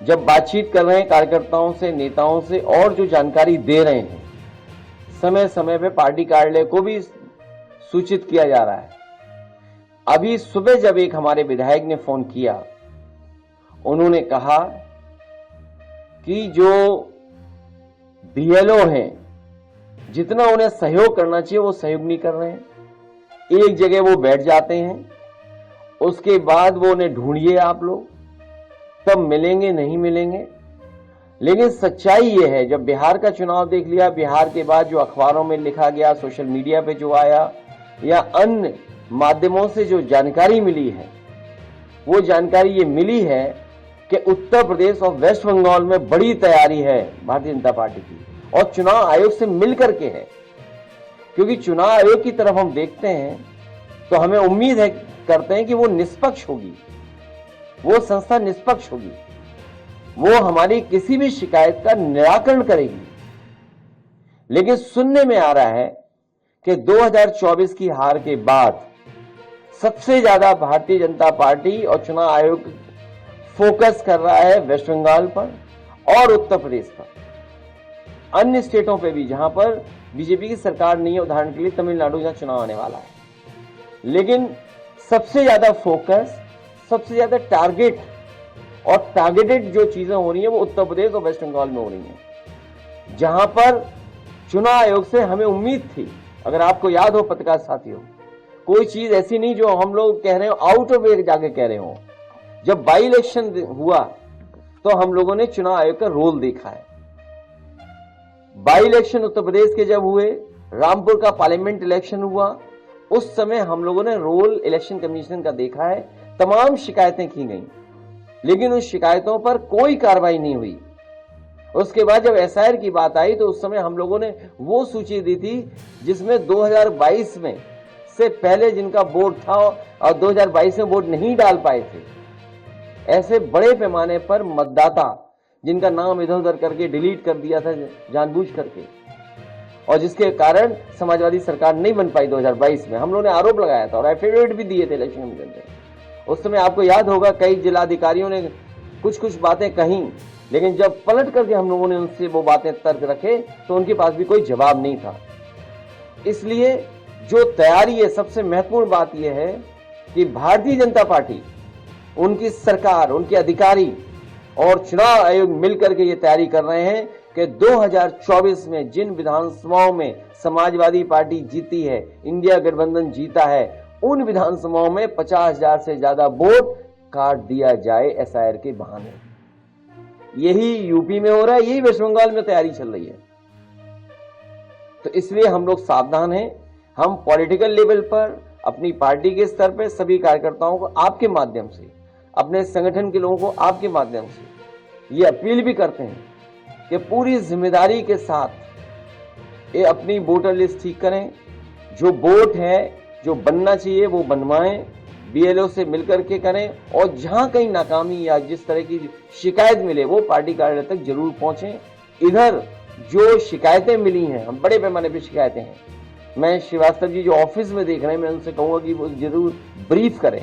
जब बातचीत कर रहे हैं कार्यकर्ताओं से, नेताओं से, और जो जानकारी दे रहे हैं, समय समय पे पार्टी कार्यालय को भी सूचित किया जा रहा है। अभी सुबह जब एक हमारे विधायक ने फोन किया, उन्होंने कहा कि जो बीएलओ हैं, जितना उन्हें सहयोग करना चाहिए वो सहयोग नहीं कर रहे हैं। एक जगह वो बैठ जाते हैं, उसके बाद वो उन्हें ढूंढिए आप लोग, तब मिलेंगे, नहीं मिलेंगे। लेकिन सच्चाई ये है, जब बिहार का चुनाव देख लिया, बिहार के बाद जो अखबारों में लिखा गया, सोशल मीडिया पे जो आया, या अन्य माध्यमों से जो जानकारी मिली है, वो जानकारी ये मिली है कि उत्तर प्रदेश और वेस्ट बंगाल में बड़ी तैयारी है भारतीय जनता पार्टी की, और चुनाव आयोग से मिलकर के है। क्योंकि चुनाव आयोग की तरफ हम देखते हैं तो हमें उम्मीद है, करते हैं कि वो निष्पक्ष होगी, वो संस्था निष्पक्ष होगी, वो हमारी किसी भी शिकायत का निराकरण करेगी। लेकिन सुनने में आ रहा है कि 2024 की हार के बाद सबसे ज्यादा भारतीय जनता पार्टी और चुनाव आयोग फोकस कर रहा है वेस्ट बंगाल पर और उत्तर प्रदेश पर, अन्य स्टेटों पे भी जहां पर बीजेपी की सरकार नहीं है, उदाहरण के लिए तमिलनाडु जहां चुनाव आने वाला है। लेकिन सबसे ज्यादा फोकस, सबसे ज्यादा टारगेट और टारगेटेड जो चीजें हो रही हैं वो उत्तर प्रदेश और वेस्ट बंगाल में हो रही हैं, जहां पर चुनाव आयोग से हमें उम्मीद थी। अगर आपको याद हो पत्रकार साथियों, कोई चीज ऐसी नहीं जो हम लोग कह रहे हो आउट ऑफ वे जाके कह रहे हो। जब बाई इलेक्शन हुआ तो हम लोगों ने चुनाव आयोग का रोल देखा है। बाई इलेक्शन उत्तर प्रदेश के जब हुए, रामपुर का पार्लियामेंट इलेक्शन हुआ, उस समय हम लोगों ने रोल इलेक्शन कमीशन का देखा है। तमाम शिकायतें की गई, लेकिन उन शिकायतों पर कोई कार्रवाई नहीं हुई। उसके बाद जब एसआईआर की बात आई तो उस समय हम लोगों ने वो सूची दी थी जिसमें 2022 में से पहले जिनका वोट था और 2022 में वोट नहीं डाल पाए थे, ऐसे बड़े पैमाने पर मतदाता जिनका नाम इधर उधर करके डिलीट कर दिया था जानबूझ करके, और जिसके कारण समाजवादी सरकार नहीं बन पाई 2022 में। हम लोगों ने आरोप लगाया था और एफिडेविट भी दिए थे इलेक्शन कमीशन से। उस समय आपको याद होगा कई जिलाधिकारियों ने कुछ कुछ बातें कही, लेकिन जब पलट करके हम लोगों ने उनसे वो बातें तर्क रखे तो उनके पास भी कोई जवाब नहीं था। इसलिए जो तैयारी है, सबसे महत्वपूर्ण बात यह है कि भारतीय जनता पार्टी, उनकी सरकार, उनके अधिकारी और चुनाव आयोग मिलकर के ये तैयारी कर रहे हैं कि 2024 में जिन विधानसभाओं में समाजवादी पार्टी जीती है, इंडिया गठबंधन जीता है, उन विधानसभाओं में 50,000 से ज्यादा वोट काट दिया जाए एसआईआर के बहाने। यही यूपी में हो रहा है, यही वेस्ट बंगाल में तैयारी चल रही है। तो इसलिए हम लोग सावधान हैं। हम पॉलिटिकल लेवल पर, अपनी पार्टी के स्तर पर सभी कार्यकर्ताओं को आपके माध्यम से, अपने संगठन के लोगों को आपके माध्यम से ये अपील भी करते हैं कि पूरी जिम्मेदारी के साथ ये अपनी वोटर लिस्ट ठीक करें। जो वोट है, जो बनना चाहिए वो बनवाएं, बीएलओ से मिलकर के करें, और जहां कहीं नाकामी या जिस तरह की शिकायत मिले वो पार्टी कार्यालय तक जरूर पहुंचें। इधर जो शिकायतें मिली हैं, हम बड़े पैमाने पर शिकायतें हैं, मैं श्रीवास्तव जी जो ऑफिस में देख रहे हैं, मैं उनसे कहूंगा कि वो जरूर ब्रीफ करें